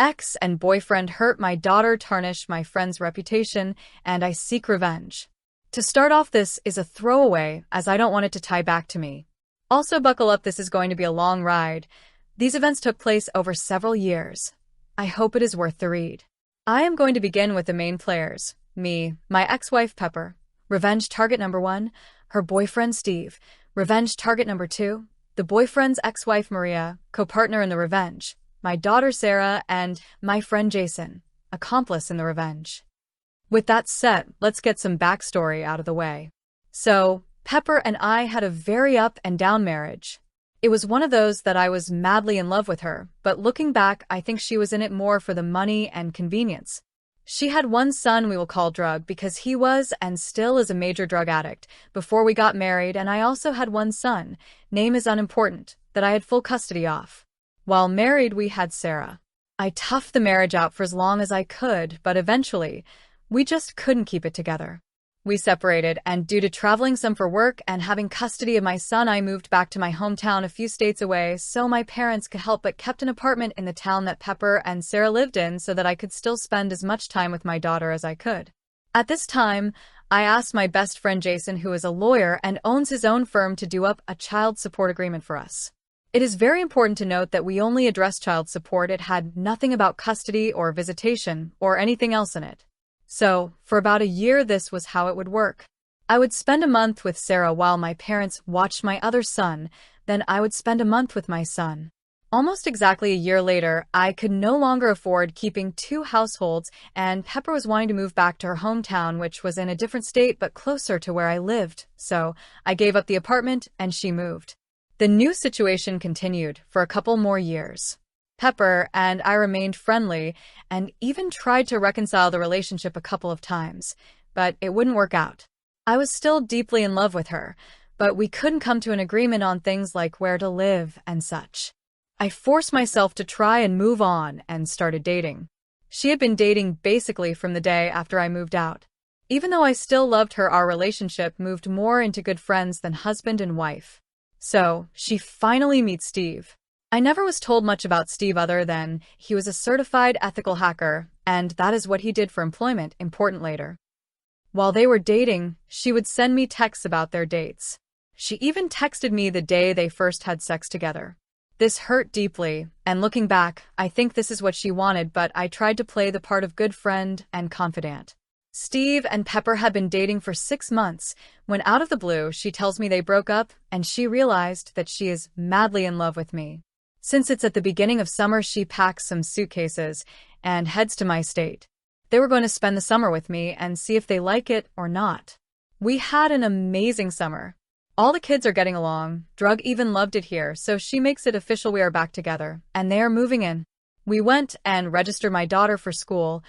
ex and boyfriend hurt my daughter, tarnished my friend's reputation, and I seek revenge. To start off, this is a throwaway, as I don't want it to tie back to me. Also buckle up, this is going to be a long ride. These events took place over several years. I hope it is worth the read. I am going to begin with the main players. Me, my ex-wife Pepper. Revenge target number 1, her boyfriend Steve. Revenge target number 2, the boyfriend's ex-wife Maria, co-partner in the revenge. My daughter Sarah, and my friend Jason, accomplice in the revenge. With that said, let's get some backstory out of the way. So, Pepper and I had a very up and down marriage. It was one of those that I was madly in love with her, but looking back, I think she was in it more for the money and convenience. She had one son we will call Drug because he was and still is a major drug addict before we got married, and I also had one son, name is unimportant, that I had full custody of. While married, we had Sarah. I toughed the marriage out for as long as I could, but eventually, we just couldn't keep it together. We separated, and due to traveling some for work and having custody of my son, I moved back to my hometown a few states away so my parents could help, but kept an apartment in the town that Pepper and Sarah lived in so that I could still spend as much time with my daughter as I could. At this time, I asked my best friend Jason, who is a lawyer and owns his own firm, to do up a child support agreement for us. It is very important to note that we only addressed child support. It had nothing about custody or visitation or anything else in it. So, for about a year, this was how it would work. I would spend a month with Sarah while my parents watched my other son, then I would spend a month with my son. Almost exactly a year later, I could no longer afford keeping 2 households, and Pepper was wanting to move back to her hometown, which was in a different state but closer to where I lived, so I gave up the apartment and she moved. The new situation continued for a couple more years. Pepper and I remained friendly and even tried to reconcile the relationship a couple of times, but it wouldn't work out. I was still deeply in love with her, but we couldn't come to an agreement on things like where to live and such. I forced myself to try and move on and started dating. She had been dating basically from the day after I moved out. Even though I still loved her, our relationship moved more into good friends than husband and wife. So, she finally meets Steve. I never was told much about Steve other than he was a certified ethical hacker, and that is what he did for employment, important later. While they were dating, she would send me texts about their dates. She even texted me the day they first had sex together. This hurt deeply, and looking back, I think this is what she wanted, but I tried to play the part of good friend and confidant. Steve and Pepper had been dating for 6 months, when out of the blue she tells me they broke up, and she realized that she is madly in love with me. Since it's at the beginning of summer, she packs some suitcases and heads to my state. They were going to spend the summer with me and see if they like it or not. We had an amazing summer. All the kids are getting along. Drug even loved it here, so she makes it official we are back together, and they are moving in. We went and registered my daughter for school.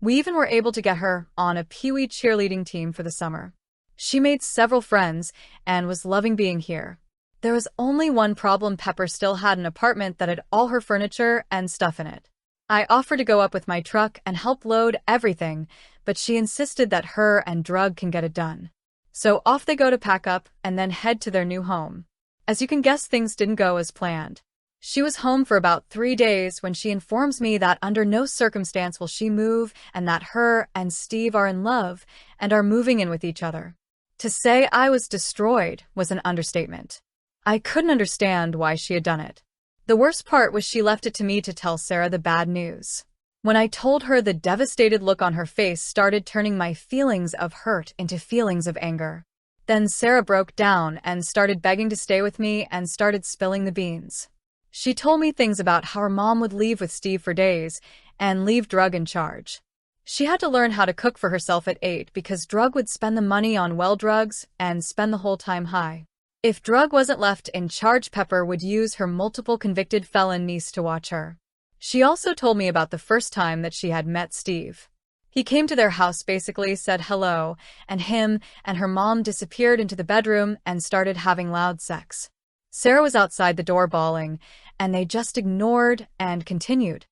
We even were able to get her on a Pee-wee cheerleading team for the summer. She made several friends and was loving being here. There was only one problem: Pepper still had an apartment that had all her furniture and stuff in it. I offered to go up with my truck and help load everything, but she insisted that her and Drug can get it done. So off they go to pack up and then head to their new home. As you can guess, things didn't go as planned. She was home for about 3 days when she informs me that under no circumstance will she move and that her and Steve are in love and are moving in with each other. To say I was destroyed was an understatement. I couldn't understand why she had done it. The worst part was she left it to me to tell Sarah the bad news. When I told her, the devastated look on her face started turning my feelings of hurt into feelings of anger. Then Sarah broke down and started begging to stay with me and started spilling the beans. She told me things about how her mom would leave with Steve for days and leave Drug in charge. She had to learn how to cook for herself at 8 because Drug would spend the money on drugs and spend the whole time high. If Drug wasn't left in charge, Pepper would use her multiple convicted felon niece to watch her. She also told me about the first time that she had met Steve. He came to their house, basically said hello, and him and her mom disappeared into the bedroom and started having loud sex. Sarah was outside the door bawling, and they just ignored and continued.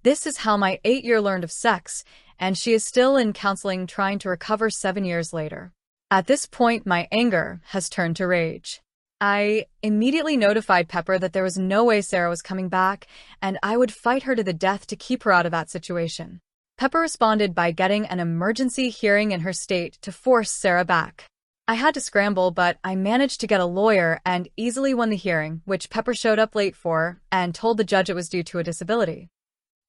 This is how my 8-year learned of sex, and she is still in counseling trying to recover 7 years later. At this point, my anger has turned to rage. I immediately notified Pepper that there was no way Sarah was coming back, and I would fight her to the death to keep her out of that situation. Pepper responded by getting an emergency hearing in her state to force Sarah back. I had to scramble, but I managed to get a lawyer and easily won the hearing, which Pepper showed up late for, and told the judge it was due to a disability.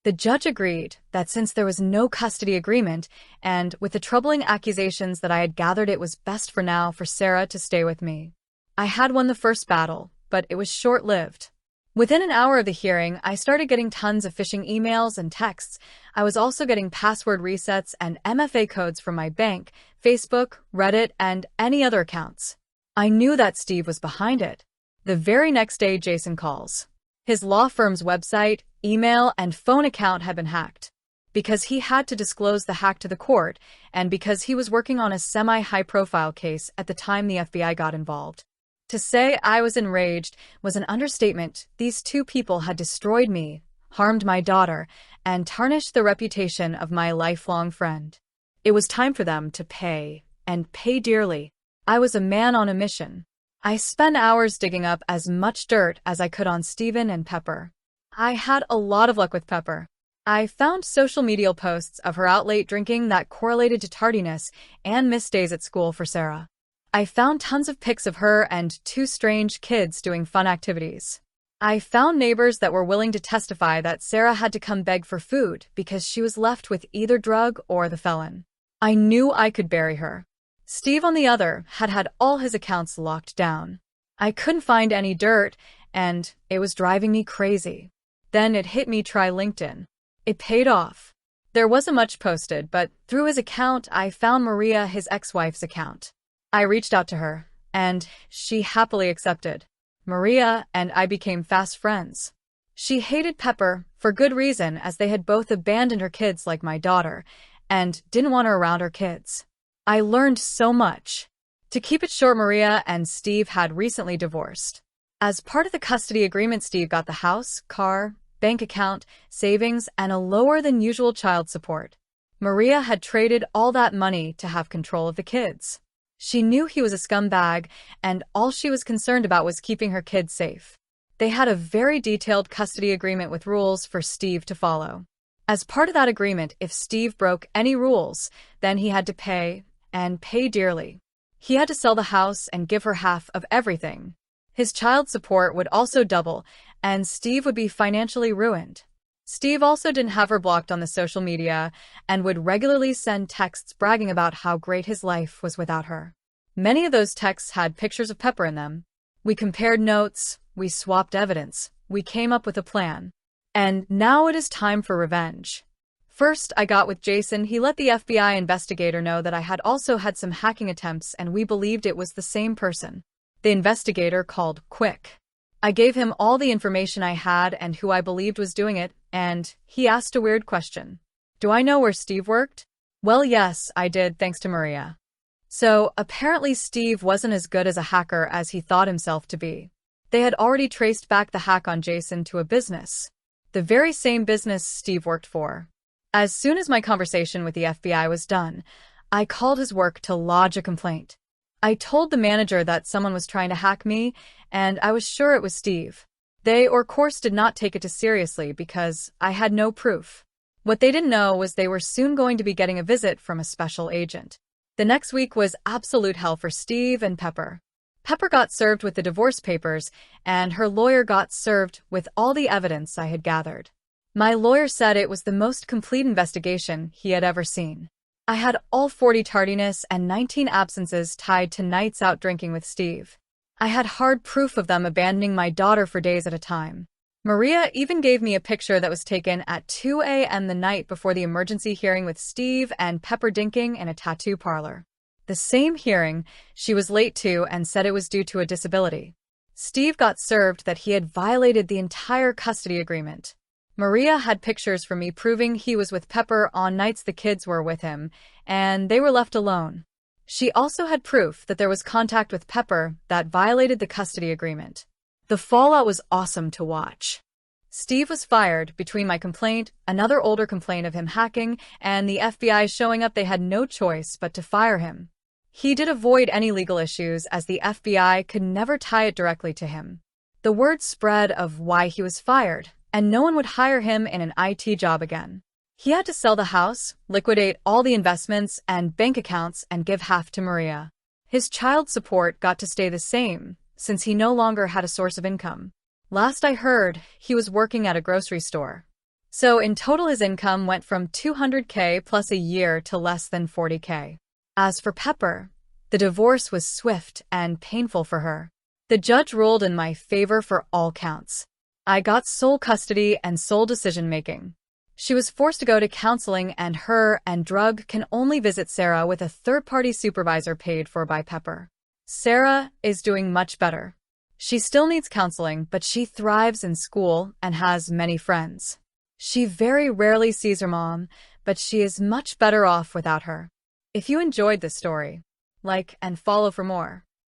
The judge agreed that since there was no custody agreement, and with the troubling accusations that I had gathered, it was best for now for Sarah to stay with me. I had won the first battle, but it was short-lived. Within an hour of the hearing, I started getting tons of phishing emails and texts. I was also getting password resets and MFA codes from my bank, Facebook, Reddit, and any other accounts. I knew that Steve was behind it. The very next day, Jason calls. His law firm's website, email, and phone account had been hacked. Because he had to disclose the hack to the court, and because he was working on a semi-high-profile case at the time the FBI got involved. To say I was enraged was an understatement. These two people had destroyed me, harmed my daughter, and tarnished the reputation of my lifelong friend. It was time for them to pay, and pay dearly. I was a man on a mission. I spent hours digging up as much dirt as I could on Steven and Pepper. I had a lot of luck with Pepper. I found social media posts of her out late drinking that correlated to tardiness and missed days at school for Sarah. I found tons of pics of her and two strange kids doing fun activities. I found neighbors that were willing to testify that Sarah had to come beg for food because she was left with either drug or the felon. I knew I could bury her. Steve, on the other, had had all his accounts locked down. I couldn't find any dirt, and it was driving me crazy. Then it hit me: try LinkedIn. It paid off. There wasn't much posted, but through his account, I found Maria, his ex-wife's account. I reached out to her, and she happily accepted. Maria and I became fast friends. She hated Pepper, for good reason, as they had both abandoned her kids like my daughter, and didn't want her around her kids. I learned so much. To keep it short, Maria and Steve had recently divorced. As part of the custody agreement, Steve got the house, car, bank account, savings, and a lower-than-usual child support. Maria had traded all that money to have control of the kids. She knew he was a scumbag, and all she was concerned about was keeping her kids safe. They had a very detailed custody agreement with rules for Steve to follow. As part of that agreement, if Steve broke any rules, then he had to pay, and pay dearly. He had to sell the house and give her half of everything. His child support would also double, and Steve would be financially ruined. Steve also didn't have her blocked on the social media and would regularly send texts bragging about how great his life was without her. Many of those texts had pictures of Pepper in them. We compared notes, we swapped evidence, we came up with a plan. And now it is time for revenge. First, I got with Jason. He let the FBI investigator know that I had also had some hacking attempts, and we believed it was the same person. The investigator called quick. I gave him all the information I had and who I believed was doing it, and he asked a weird question. Do I know where Steve worked? Well, yes, I did, thanks to Maria. So, apparently Steve wasn't as good as a hacker as he thought himself to be. They had already traced back the hack on Jason to a business. The very same business Steve worked for. As soon as my conversation with the FBI was done, I called his work to lodge a complaint. I told the manager that someone was trying to hack me, and I was sure it was Steve. They, of course, did not take it too seriously because I had no proof. What they didn't know was they were soon going to be getting a visit from a special agent. The next week was absolute hell for Steve and Pepper. Pepper got served with the divorce papers, and her lawyer got served with all the evidence I had gathered. My lawyer said it was the most complete investigation he had ever seen. I had all 40 tardiness and 19 absences tied to nights out drinking with Steve. I had hard proof of them abandoning my daughter for days at a time. Maria even gave me a picture that was taken at 2 a.m. the night before the emergency hearing with Steve and Pepper dinking in a tattoo parlor. The same hearing she was late to and said it was due to a disability. Steve got served that he had violated the entire custody agreement. Maria had pictures from me proving he was with Pepper on nights the kids were with him, and they were left alone. She also had proof that there was contact with Pepper that violated the custody agreement. The fallout was awesome to watch. Steve was fired between my complaint, another older complaint of him hacking, and the FBI showing up. They had no choice but to fire him. He did avoid any legal issues as the FBI could never tie it directly to him. The word spread of why he was fired, and no one would hire him in an IT job again. He had to sell the house, liquidate all the investments and bank accounts, and give half to Maria. His child support got to stay the same, since he no longer had a source of income. Last I heard, he was working at a grocery store. So in total his income went from $200K plus a year to less than $40K. As for Pepper, the divorce was swift and painful for her. The judge ruled in my favor for all counts. I got sole custody and sole decision-making. She was forced to go to counseling, and her and Drug can only visit Sarah with a third-party supervisor paid for by Pepper. Sarah is doing much better. She still needs counseling, but she thrives in school and has many friends. She very rarely sees her mom, but she is much better off without her. If you enjoyed this story, like and follow for more.